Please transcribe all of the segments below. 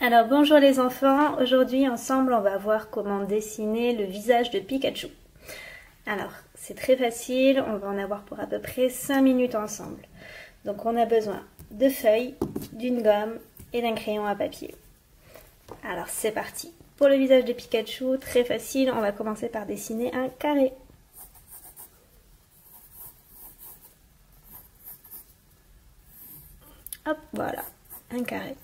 Alors bonjour les enfants, aujourd'hui ensemble on va voir comment dessiner le visage de Pikachu. Alors c'est très facile, on va en avoir pour à peu près 5 minutes ensemble. Donc on a besoin de feuilles, d'une gomme et d'un crayon à papier. Alors c'est parti. Pour le visage de Pikachu, très facile, on va commencer par dessiner un carré. Hop, voilà, un carré.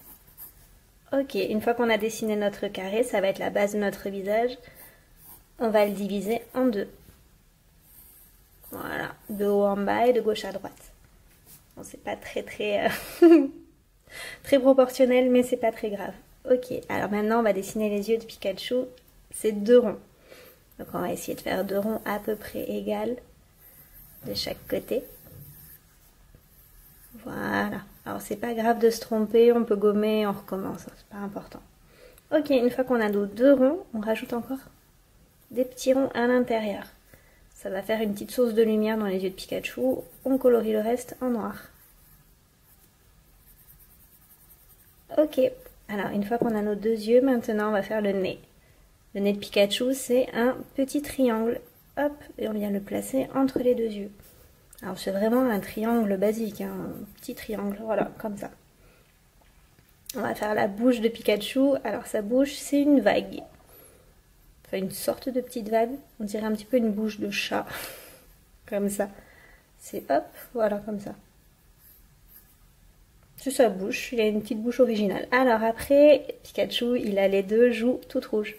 Ok, une fois qu'on a dessiné notre carré, ça va être la base de notre visage. On va le diviser en deux. Voilà, de haut en bas et de gauche à droite. Bon, c'est pas très très proportionnel, mais c'est pas très grave. Ok, alors maintenant on va dessiner les yeux de Pikachu. C'est deux ronds. Donc on va essayer de faire deux ronds à peu près égales de chaque côté. Voilà. Alors c'est pas grave de se tromper, on peut gommer, on recommence, c'est pas important. Ok, une fois qu'on a nos deux ronds, on rajoute encore des petits ronds à l'intérieur. Ça va faire une petite source de lumière dans les yeux de Pikachu. On colorie le reste en noir. Ok, alors une fois qu'on a nos deux yeux, maintenant on va faire le nez. Le nez de Pikachu, c'est un petit triangle. Hop, et on vient le placer entre les deux yeux. Alors c'est vraiment un triangle basique, hein, un petit triangle, voilà, comme ça. On va faire la bouche de Pikachu. Alors sa bouche, c'est une vague. Enfin une sorte de petite vague. On dirait un petit peu une bouche de chat. Comme ça. C'est hop, voilà, comme ça. C'est sa bouche, il a une petite bouche originale. Alors après, Pikachu, il a les deux joues toutes rouges.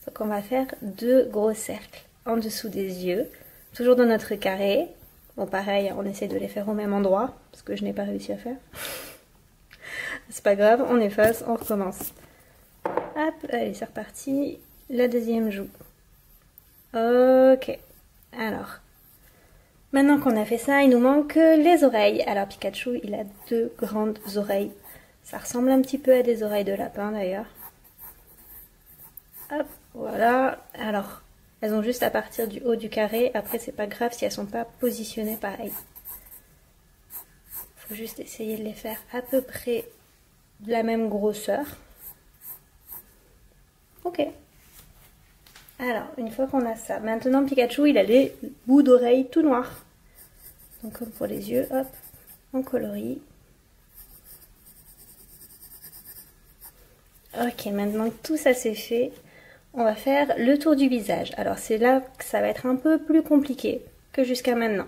Donc on va faire deux gros cercles en dessous des yeux. Toujours dans notre carré. Bon pareil, on essaie de les faire au même endroit, parce que je n'ai pas réussi à faire. C'est pas grave, on efface, on recommence. Hop, allez c'est reparti. La deuxième joue. Ok, alors. Maintenant qu'on a fait ça, il nous manque les oreilles. Alors Pikachu, il a deux grandes oreilles. Ça ressemble un petit peu à des oreilles de lapin d'ailleurs. Hop, voilà. Alors... elles ont juste à partir du haut du carré. Après, c'est pas grave si elles sont pas positionnées pareil. Il faut juste essayer de les faire à peu près de la même grosseur. Ok. Alors, une fois qu'on a ça, maintenant Pikachu, il a les bouts d'oreilles tout noirs. Donc comme pour les yeux, hop, on colorie. Ok, maintenant que tout ça c'est fait, on va faire le tour du visage. Alors c'est là que ça va être un peu plus compliqué que jusqu'à maintenant.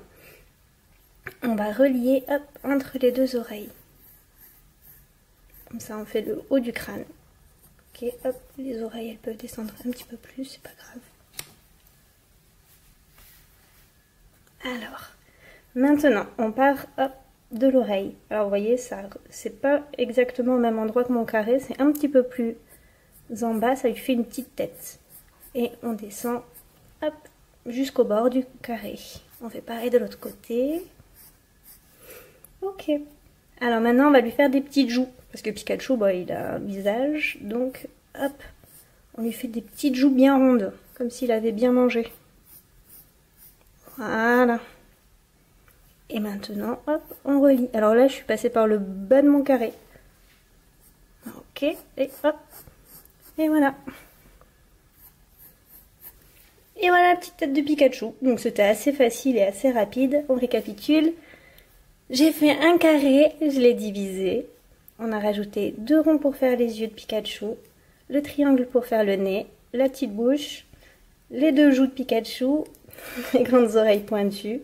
On va relier hop, entre les deux oreilles. Comme ça on fait le haut du crâne. Ok, hop, les oreilles elles peuvent descendre un petit peu plus, c'est pas grave. Alors, maintenant on part hop, de l'oreille. Alors vous voyez, ça c'est pas exactement au même endroit que mon carré, c'est un petit peu plus en bas, ça lui fait une petite tête. Et on descend hop, jusqu'au bord du carré. On fait pareil de l'autre côté. Ok. Alors maintenant, on va lui faire des petites joues. Parce que Pikachu, bah, il a un visage. Donc, hop, on lui fait des petites joues bien rondes. Comme s'il avait bien mangé. Voilà. Et maintenant, hop, on relie. Alors là, je suis passée par le bas de mon carré. Ok, et hop. Et voilà. Et voilà la petite tête de Pikachu. Donc c'était assez facile et assez rapide. On récapitule. J'ai fait un carré, je l'ai divisé. On a rajouté deux ronds pour faire les yeux de Pikachu. Le triangle pour faire le nez. La petite bouche. Les deux joues de Pikachu. Les grandes oreilles pointues.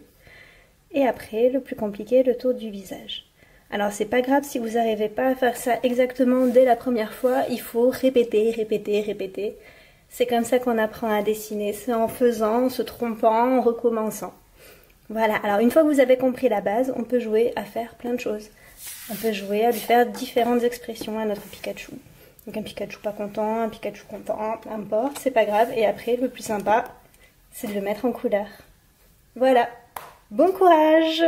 Et après, le plus compliqué, le tour du visage. Alors c'est pas grave si vous n'arrivez pas à faire ça exactement dès la première fois, il faut répéter, répéter, répéter. C'est comme ça qu'on apprend à dessiner, c'est en faisant, en se trompant, en recommençant. Voilà, alors une fois que vous avez compris la base, on peut jouer à faire plein de choses. On peut jouer à lui faire différentes expressions à notre Pikachu. Donc un Pikachu pas content, un Pikachu content, peu importe, c'est pas grave. Et après, le plus sympa, c'est de le mettre en couleur. Voilà, bon courage!